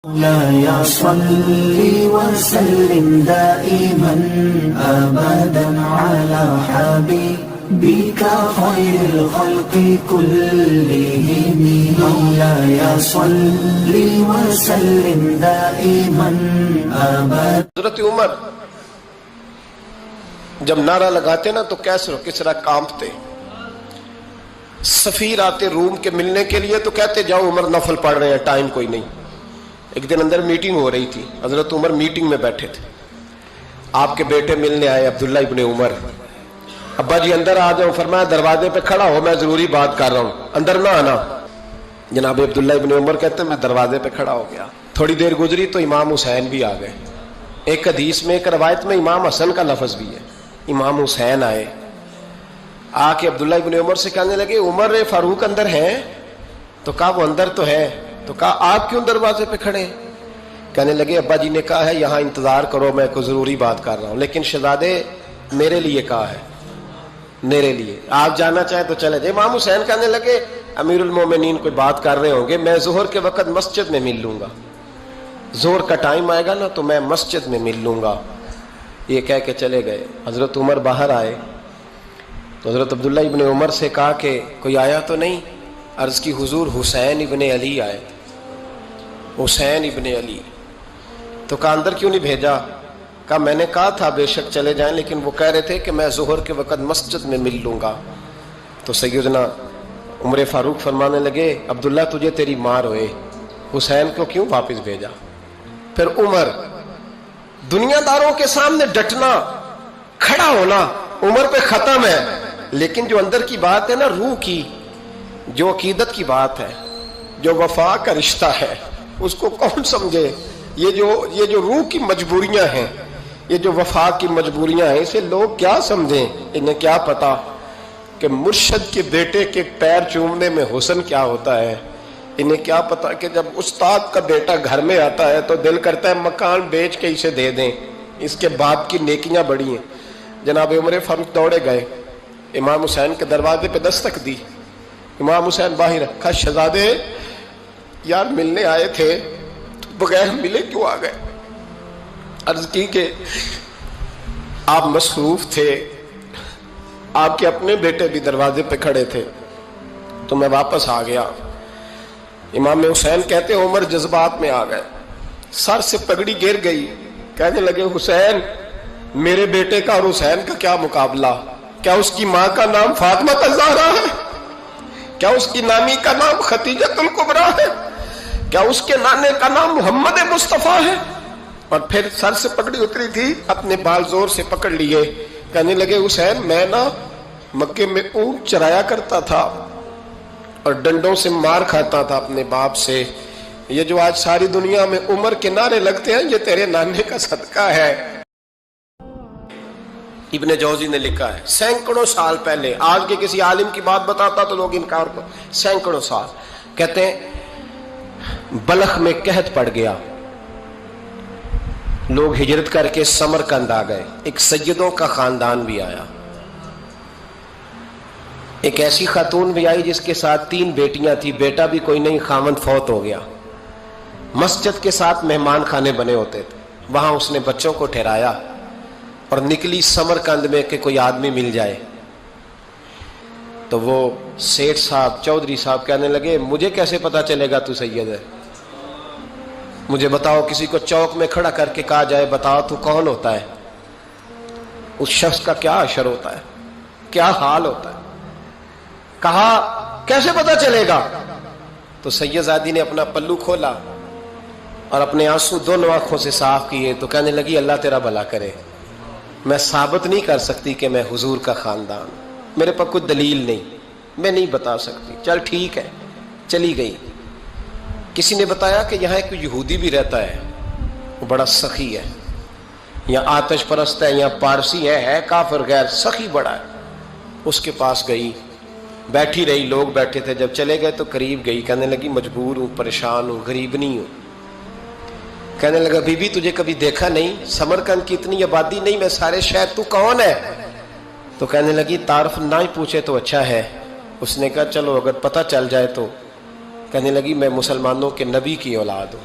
مولاي صل وسلم دائما أبدا على حبيبك خير الخلق كلهم مولاي صل وسلم دائما أبدا. حضرت عمر جب نعرہ لگاتے نا تو کس طرح کانپتے. سفیر آتے روم کے ملنے کے لیے تو کہتے جاؤ عمر نفل پڑھ رہے ہیں، ٹائم کوئی نہیں. ایک دن اندر میٹنگ ہو رہی تھی، حضرت عمر میٹنگ میں بیٹھے تھے. آپ کے بیٹے ملنے آئے عبداللہ ابن عمر. ابا جی اندر آ جاؤ. فرمایا دروازے پہ کھڑا ہو، میں ضروری بات کر رہا ہوں، اندر نہ آنا. جناب عبداللہ ابن عمر کہتے ہیں میں دروازے پہ کھڑا ہو گیا. تھوڑی دیر گزری تو امام حسین بھی آ گئے. ایک حدیث میں ایک روایت میں امام حسن کا لفظ بھی ہے. امام حسین آئے، آ کے عبداللہ ابن عمر سے کہنے لگے عمر فاروق اندر ہیں؟ تو کہا وہ اندر تو ہے. تو کہا آپ کیوں دروازے پہ کھڑے ہیں؟ کہنے لگے ابا جی نے کہا ہے یہاں انتظار کرو، میں کوئی ضروری بات کر رہا ہوں، لیکن شہزادے میرے لیے کہا ہے، میرے لیے آپ جانا چاہیں تو چلے جائیں. امام حسین کہنے لگے امیر المومنین کوئی بات کر رہے ہوں گے، میں ظہر کے وقت مسجد میں مل لوں گا، ظہر کا ٹائم آئے گا نا تو میں مسجد میں مل لوں گا. یہ کہہ کے چلے گئے. حضرت عمر باہر آئے تو حضرت عبداللہ ابن عمر سے کہا کہ کوئی آیا تو نہیں؟ عرض کی حضور حسین ابن علی آئے. حسین ابن علی. تو کہا اندر کیوں نہیں بھیجا؟ کہا میں نے کہا تھا بے شک چلے جائیں، لیکن وہ کہہ رہے تھے کہ میں ظہر کے وقت مسجد میں مل لوں گا. تو سیدنا عمر فاروق فرمانے لگے عبداللہ تجھے تیری مار ہوئے، حسین کو کیوں واپس بھیجا؟ پھر عمر دنیا داروں کے سامنے ڈٹنا، کھڑا ہونا عمر پہ ختم ہے، لیکن جو اندر کی بات ہے نا، روح کی، جو عقیدت کی بات ہے، جو وفا کا رشتہ ہے، اس کو کون سمجھے؟ یہ جو روح کی مجبوریاں ہیں، یہ جو وفا کی مجبوریاں ہیں، اسے لوگ کیا سمجھیں؟ انہیں کیا پتا کہ مرشد کے بیٹے کے پیر چومنے میں حسن کیا ہوتا ہے. انہیں کیا پتا کہ جب استاد کا بیٹا گھر میں آتا ہے تو دل کرتا ہے مکان بیچ کے اسے دے دیں، اس کے باپ کی نیکیاں بڑی ہیں. جناب عمر فاروق دوڑے گئے، امام حسین کے دروازے پہ دستک دی. امام حسین باہر رکھا. شہزادے یار ملنے آئے تھے تو بغیر ملے کیوں آ گئے؟ عرض کی کہ آپ مصروف تھے، آپ کے اپنے بیٹے بھی دروازے پہ کھڑے تھے تو میں واپس آ گیا. امام حسین کہتے عمر جذبات میں آ گئے، سر سے پگڑی گر گئی. کہنے لگے حسین میرے بیٹے کا اور حسین کا کیا مقابلہ؟ کیا اس کی ماں کا نام فاطمہ الزہرا ہے؟ کیا اس کی نانی کا نام خدیجہ الکبریٰ ہے؟ کیا اس کے نانے کا نام محمد مصطفیٰ ہے؟ اور پھر سر سے پگڑی اتری تھی، اپنے بال زور سے پکڑ لیے. کہنے لگے حسین میں نا مکے میں اونٹ چرایا کرتا تھا اور ڈنڈوں سے مار کھاتا تھا اپنے باپ سے. یہ جو آج ساری دنیا میں عمر کے نعرے لگتے ہیں یہ تیرے نانے کا صدقہ ہے. ابن جوزی نے لکھا ہے سینکڑوں سال پہلے، آج کے کسی عالم کی بات بتاتا تو لوگ انکار کو، سینکڑوں سال. کہتے ہیں بلخ میں قحط پڑ گیا، لوگ ہجرت کر کے سمرقند آ گئے. ایک سیدوں کا خاندان بھی آیا، ایک ایسی خاتون بھی آئی جس کے ساتھ 3 بیٹیاں تھی، بیٹا بھی کوئی نہیں، خاوند فوت ہو گیا. مسجد کے ساتھ مہمان خانے بنے ہوتے تھے، وہاں اس نے بچوں کو ٹھہرایا اور نکلی سمرقند میں کہ کوئی آدمی مل جائے. تو وہ سیٹھ صاحب چودھری صاحب کہنے لگے مجھے کیسے پتا چلے گا تو سید ہے؟ مجھے بتاؤ. کسی کو چوک میں کھڑا کر کے کہا جائے بتاؤ تو کون ہوتا ہے، اس شخص کا کیا اشر ہوتا ہے، کیا حال ہوتا ہے؟ کہا کیسے پتا چلے گا؟ تو سید زادی نے اپنا پلو کھولا اور اپنے آنسو دونوں آنکھوں سے صاف کیے. تو کہنے لگی اللہ تیرا بھلا کرے، میں ثابت نہیں کر سکتی کہ میں حضور کا خاندان، میرے پاس کوئی دلیل نہیں، میں نہیں بتا سکتی. چل ٹھیک ہے، چلی گئی. کسی نے بتایا کہ یہاں ایک یہودی بھی رہتا ہے، وہ بڑا سخی ہے، یا آتش پرست ہے، یا پارسی ہے کافر غیر، سخی بڑا ہے. اس کے پاس گئی، بیٹھی رہی، لوگ بیٹھے تھے. جب چلے گئے تو قریب گئی، کہنے لگی مجبور ہوں، پریشان ہوں، غریب نہیں ہوں. کہنے لگا بی بی تجھے کبھی دیکھا نہیں، سمرقند کی اتنی آبادی نہیں، میں سارے شہر، تو کون ہے؟ تو کہنے لگی تعارف نہ ہی پوچھے تو اچھا ہے. اس نے کہا چلو اگر پتہ چل جائے تو. کہنے لگی میں مسلمانوں کے نبی کی اولاد ہوں.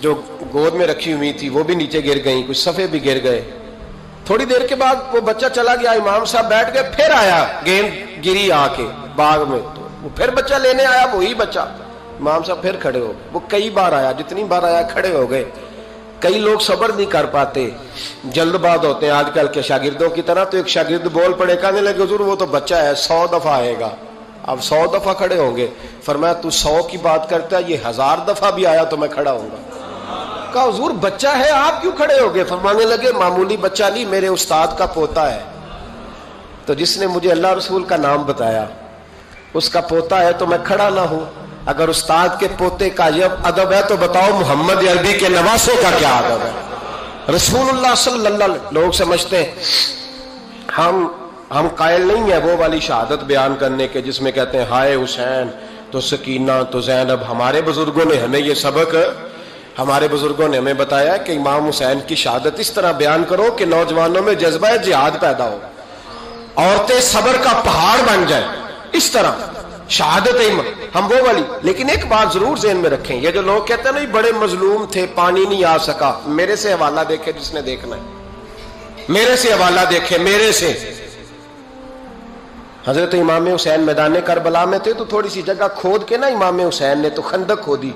جو گود میں رکھی ہوئی تھی وہ بھی نیچے گر گئیں، کچھ صفحے بھی گر گئے. تھوڑی دیر کے بعد وہ بچہ چلا گیا، امام صاحب بیٹھ گئے، پھر آیا، گیند گری آ کے باغ میں، تو وہ پھر بچہ لینے آیا، وہی بچہ. امام صاحب پھر کھڑے ہو گئے. وہ کئی بار آیا، جتنی بار آیا کھڑے ہو گئے. کئی لوگ صبر نہیں کر پاتے، جلد باز ہوتے ہیں آج کل کے شاگردوں کی طرح. تو ایک شاگرد بول پڑے، کہنے لگے حضور وہ تو بچہ ہے، 100 دفعہ آئے گا. اب 100 دفعہ کھڑے ہوں گے. فرمایا تو 100 کی بات کرتا ہے، یہ 1000 دفعہ بھی آیا تو میں کھڑا ہوں گا. کہا حضور بچہ ہے، آپ کیوں کھڑے ہو گئے؟ فرمانے لگے معمولی بچہ نہیں، میرے استاد کا پوتا ہے. تو جس نے مجھے اللہ رسول کا نام بتایا اس کا پوتا ہے تو میں کھڑا نہ ہوں. اگر استاد کے پوتے کا یہ ادب ہے تو بتاؤ محمد عربی کے نواسے کا کیا ادب ہے؟ رسول اللہ صلی اللہ علیہ وسلم. لوگ سمجھتے ہیں ہم قائل نہیں ہیں وہ والی شہادت بیان کرنے کے جس میں کہتے ہیں ہائے حسین تو سکینہ تو زینب. ہمارے بزرگوں نے ہمیں یہ سبق، ہمارے بزرگوں نے ہمیں بتایا کہ امام حسین کی شہادت اس طرح بیان کرو کہ نوجوانوں میں جذبہ جہاد پیدا ہو، عورتیں صبر کا پہاڑ بن جائیں. اس طرح شہادت ہم وہ والی. لیکن ایک بات ضرور ذہن میں رکھیں، یہ جو لوگ کہتے ہیں نہیں بڑے مظلوم تھے پانی نہیں آ سکا، میرے سے حوالہ دیکھے جس نے دیکھنا ہے، میرے سے حوالہ دیکھے. میرے سے حضرت امام حسین میدان کربلا میں تھے تو تھوڑی سی جگہ کھود کے نا امام حسین نے تو خندق کھودی.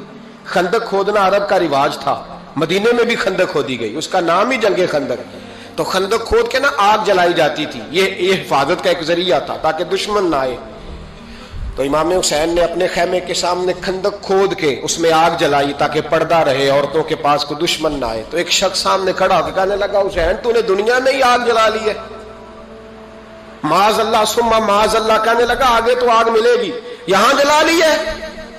خندق کھودنا عرب کا رواج تھا، مدینے میں بھی خندق کھودی گئی، اس کا نام ہی جنگ خندق. تو خندق کھود کے نا آگ جلائی جاتی تھی، یہ حفاظت کا ایک ذریعہ تھا تاکہ دشمن نہ آئے. تو امام حسین نے اپنے خیمے کے سامنے خندق کھود کے اس میں آگ جلائی تاکہ پردہ رہے، عورتوں کے پاس کوئی دشمن نہ آئے. تو ایک شخص سامنے کھڑا ہو کے کہنے لگا حسین تو نے دنیا میں ہی آگ جلا لی ہے. معاذ اللہ ثم معاذ اللہ. کہنے لگا آگے تو آگ ملے گی، یہاں جلا لی ہے.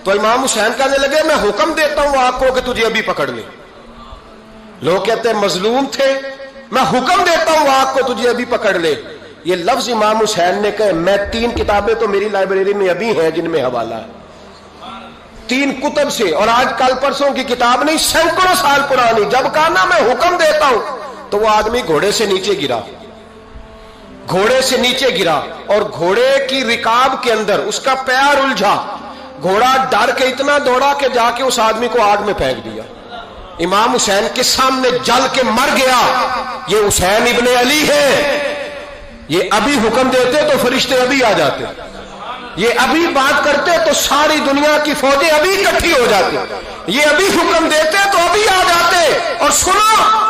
تو امام حسین کہنے لگے میں حکم دیتا ہوں آگ کو کہ تجھے ابھی پکڑ لے. لوگ کہتے ہیں مظلوم تھے، میں حکم دیتا ہوں آگ کو تجھے ابھی پکڑ لے. یہ لفظ امام حسین نے کہے. میں 3 کتابیں تو میری لائبریری میں ابھی ہیں جن میں حوالہ ہے، 3 کتب سے، اور آج کل پرسوں کی کتاب نہیں، سینکڑوں سال پرانی. جب کہا نا میں حکم دیتا ہوں تو وہ آدمی گھوڑے سے نیچے گرا، گھوڑے سے نیچے گرا اور گھوڑے کی رکاب کے اندر اس کا پیر الجھا. گھوڑا ڈر کے اتنا دوڑا کہ جا کے اس آدمی کو آگ میں پھینک دیا. امام حسین کے سامنے جل کے مر گیا. یہ حسین ابن علی ہے. یہ ابھی حکم دیتے تو فرشتے ابھی آ جاتے، یہ ابھی بات کرتے تو ساری دنیا کی فوجیں ابھی اکٹھی ہو جاتی. یہ ابھی حکم دیتے تو ابھی آ جاتے. اور سنو